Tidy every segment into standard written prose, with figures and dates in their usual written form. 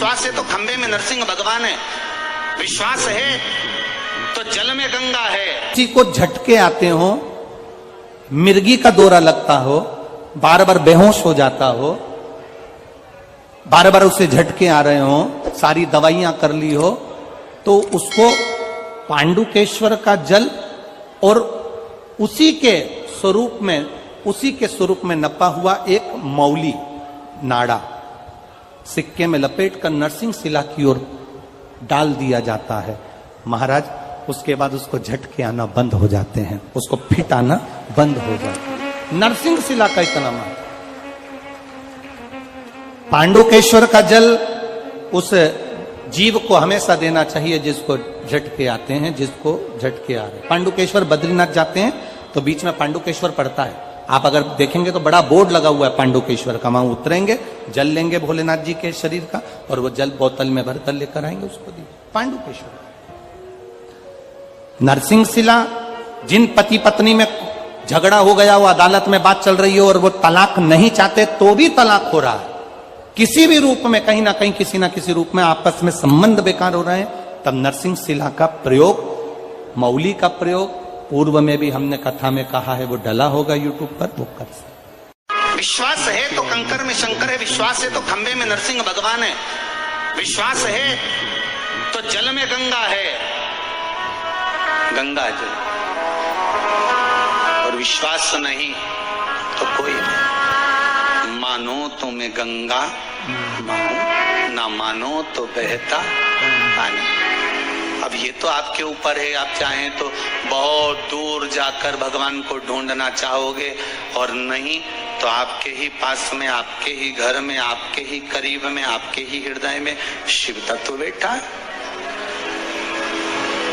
विश्वास है तो खंबे में नरसिंह भगवान है, विश्वास है तो जल में गंगा है। किसी को झटके आते हो, मिर्गी का दौरा लगता हो, बार बार बेहोश हो जाता हो, बार बार उसे झटके आ रहे हो, सारी दवाइयां कर ली हो, तो उसको पांडुकेश्वर का जल और उसी के स्वरूप में नपा हुआ एक मौली नाड़ा सिक्के में लपेट कर नरसिंह शिला की ओर डाल दिया जाता है। महाराज उसके बाद उसको झटके आना बंद हो जाते हैं, उसको फिट आना बंद हो जाता है। नरसिंह शिला का इतना महत्व। पांडुकेश्वर का जल उस जीव को हमेशा देना चाहिए जिसको झटके आते हैं, जिसको झटके आ रहे हैं। पांडुकेश्वर बद्रीनाथ जाते हैं तो बीच में पांडुकेश्वर पड़ता है, आप अगर देखेंगे तो बड़ा बोर्ड लगा हुआ है पांडुकेश्वर का। वहां उतरेंगे, जल लेंगे भोलेनाथ जी के शरीर का और वो जल बोतल में भरकर लेकर आएंगे, उसको दिए पांडुकेश्वर। नरसिंह शिला, जिन पति पत्नी में झगड़ा हो गया, वो अदालत में बात चल रही है और वो तलाक नहीं चाहते तो भी तलाक हो रहा है, किसी भी रूप में कहीं ना कहीं किसी ना किसी रूप में आपस में संबंध बेकार हो रहे हैं, तब नरसिंह शिला का प्रयोग, मौली का प्रयोग, पूर्व में भी हमने कथा में कहा है, वो डला होगा यूट्यूब पर, वो कर सकते। विश्वास है तो कंकर में शंकर है, विश्वास है तो खंबे में नरसिंह भगवान है, विश्वास है तो जल में गंगा है, गंगा जल, और विश्वास नहीं तो कोई नहीं। मानो तो मैं गंगा मानू, ना मानो तो बहता पानी। अब ये तो आपके ऊपर है, आप चाहें तो बहुत दूर जाकर भगवान को ढूंढना चाहोगे, और नहीं तो आपके ही पास में, आपके ही घर में, आपके ही करीब में, आपके ही हृदय में शिव तत्व बैठा है,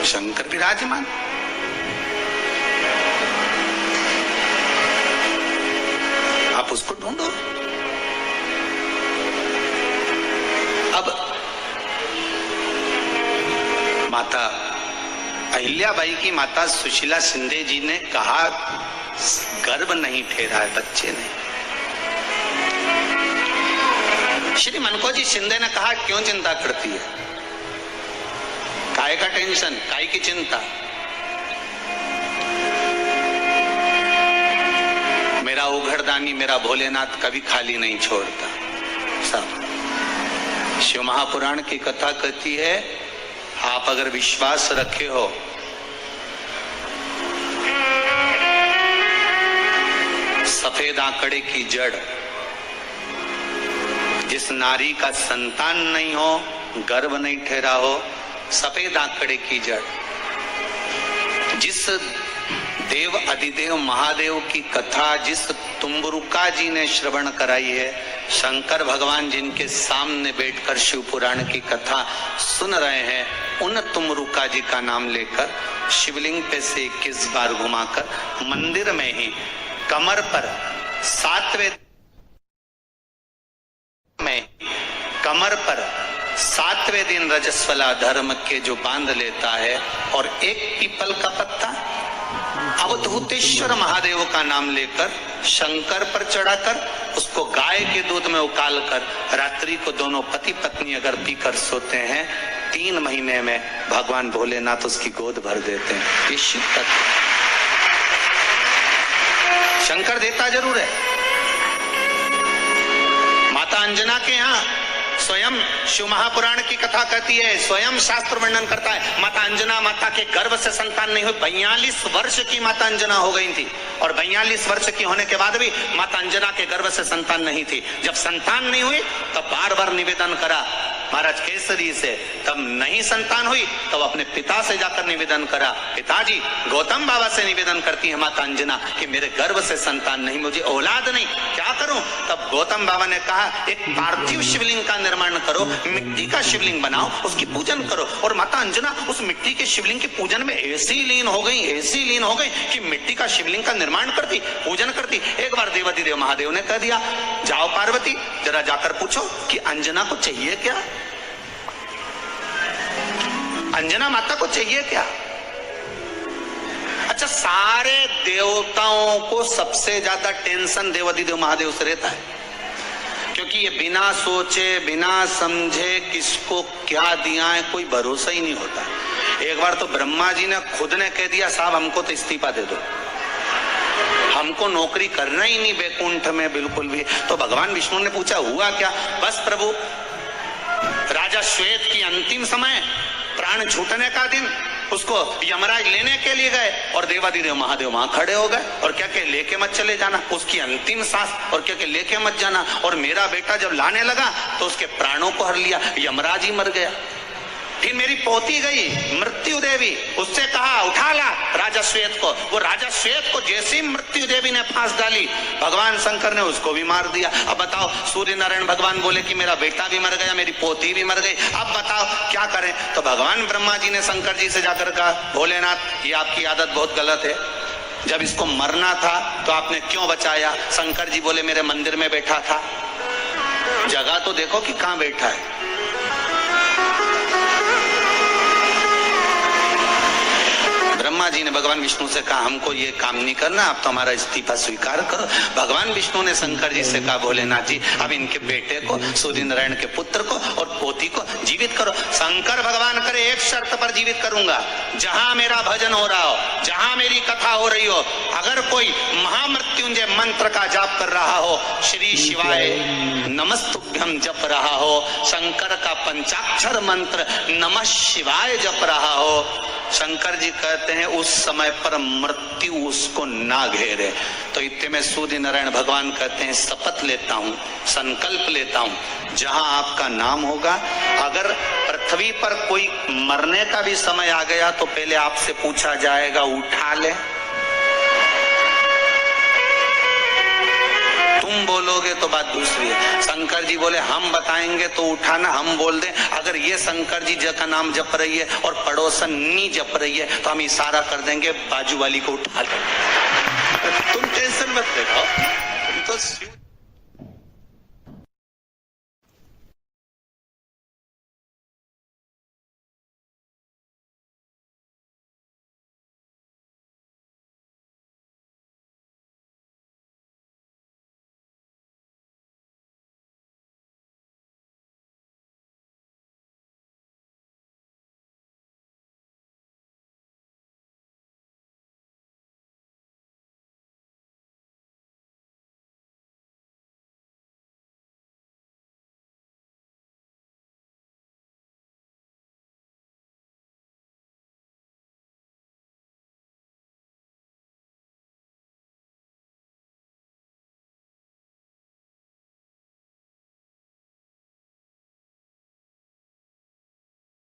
शंकर विराजमान। आप उसको ढूंढो। अब माता अहिल्याबाई की माता सुशीला शिंदे जी ने कहा, गर्भ नहीं ठहरा है, बच्चे नहीं। श्री मनकोजी शिंदे ने कहा, क्यों चिंता करती है, काय का टेंशन, काय की चिंता। मेरा उघड़दानी, मेरा भोलेनाथ कभी खाली नहीं छोड़ता। सब शिव महापुराण की कथा कहती है, आप अगर विश्वास रखे हो, सफेद आंकड़े की जड़, जिस नारी का संतान नहीं हो, गर्भ नहीं ठहरा हो, सफेद आंकड़े की जड़, जिस देव अधिदेव महादेव की कथा जिस तुम्बरुका जी ने श्रवण कराई है, शंकर भगवान जिनके सामने बैठकर शिव पुराण की कथा सुन रहे हैं, उन तुमरुका जी का नाम लेकर शिवलिंग पे से 21 बार घुमाकर मंदिर में ही कमर पर 7वें दिन रजस्वला धर्म के जो बांध लेता है, और एक पीपल का पत्ता अवधूतेश्वर महादेव का नाम लेकर शंकर पर चढ़ाकर उसको गाय के दूध में उकाल कर रात्रि को दोनों पति पत्नी अगर पीकर सोते हैं, 3 महीने में भगवान भोलेनाथ उसकी गोद भर देते हैं। ये शिव तत्व, शंकर देता जरूर है। माता अंजना के यहाँ स्वयं शिव महापुराण की कथा कहती है, स्वयं शास्त्र वर्णन करता है, माता अंजना माता के गर्भ से संतान नहीं हुई। 42 वर्ष की माता अंजना हो गई थी, और 42 वर्ष की होने के बाद भी माता अंजना के गर्भ से संतान नहीं थी। जब संतान नहीं हुई तब बार बार निवेदन करा महाराज केसरी से, तब नहीं संतान हुई तब अपने पिता से जाकर निवेदन करा, पिताजी गौतम बाबा से निवेदन करती है माता अंजना कि मेरे गर्भ से संतान नहीं, मुझे औलाद नहीं, क्या करूं? तब गौतम बाबा ने कहा, एक पार्थिव शिवलिंग का निर्माण करो, मिट्टी का शिवलिंग बनाओ, उसकी पूजन करो। और माता अंजना उस मिट्टी के शिवलिंग के पूजन में ऐसी लीन हो गई कि मिट्टी का शिवलिंग का निर्माण करती, पूजन करती। एक बार देवाधिदेव महादेव ने कह दिया, जाओ पार्वती जरा जाकर पूछो कि अंजना को चाहिए क्या, अंजना माता को चाहिए क्या। अच्छा, सारे देवताओं को सबसे ज्यादा टेंशन देवाधिदेव महादेव से रहता है, क्योंकि क्योंकि ये बिना सोचे बिना समझे किसको क्या दिया है कोई भरोसा ही नहीं होता। एक बार तो ब्रह्मा जी ने खुद ने कह दिया साहब हमको तो इस्तीफा दे दो, हमको नौकरी करना ही नहीं वैकुंठ में बिल्कुल भी। तो भगवान विष्णु ने पूछा हुआ क्या? बस प्रभु, राजा श्वेत की अंतिम समय, प्राण छूटने का दिन, उसको यमराज लेने के लिए गए और देवादिदेव महादेव वहां खड़े हो गए और क्या के लेके मत चले जाना, उसकी अंतिम सांस, और क्या के लेके मत जाना। और मेरा बेटा जब लाने लगा तो उसके प्राणों को हर लिया, यमराज ही मर गया। फिर मेरी पोती गई मृत्यु देवी, उससे कहा उठा ला राजा श्वेत को। वो राजा श्वेत को जैसे ही मृत्यु देवी ने फांस डाली, भगवान शंकर ने उसको भी मार दिया। अब बताओ, सूर्य नारायण भगवान बोले कि मेरा बेटा भी मर गया, मेरी पोती भी मर गई, अब बताओ क्या करें? तो भगवान ब्रह्मा जी ने शंकर जी से जाकर कहा, भोलेनाथ ये आपकी आदत बहुत गलत है, जब इसको मरना था तो आपने क्यों बचाया? शंकर जी बोले मेरे मंदिर में बैठा था, जगह तो देखो कि कहां बैठा है। ब्रह्मा जी ने भगवान विष्णु से कहा हमको ये काम नहीं करना, आप तो हमारा इस्तीफा स्वीकार करो। भगवान विष्णु ने शंकर जी से कहा भोलेनाथ जी अब इनके बेटे को, सूर्य नारायण के पुत्र को और पोती को जीवित करो। शंकर भगवान करे एक शर्त पर जीवित करूंगा, जहां मेरा भजन हो रहा हो, जहां मेरी कथा हो रही हो, अगर कोई महामृत्युंजय मंत्र का जाप कर रहा हो, श्री शिवाय नमस्तुभ्यम जप रहा हो, शंकर का पंचाक्षर मंत्र नमः शिवाय जप रहा हो, शंकर जी कहते हैं उस समय पर मृत्यु उसको ना घेरे। तो इतने में सूर्य नारायण भगवान कहते हैं शपथ लेता हूं, संकल्प लेता हूं, जहां आपका नाम होगा, अगर पृथ्वी पर कोई मरने का भी समय आ गया तो पहले आपसे पूछा जाएगा उठा ले, तुम बोलोगे तो बात दूसरी है। शंकर जी बोले हम बताएंगे तो उठाना, हम बोल दें अगर ये शंकर जी का नाम जप रही है और पड़ोसन नी जप रही है तो हम इशारा कर देंगे बाजू वाली को उठा ले। तुम टेंशन मत लेना, तुम तो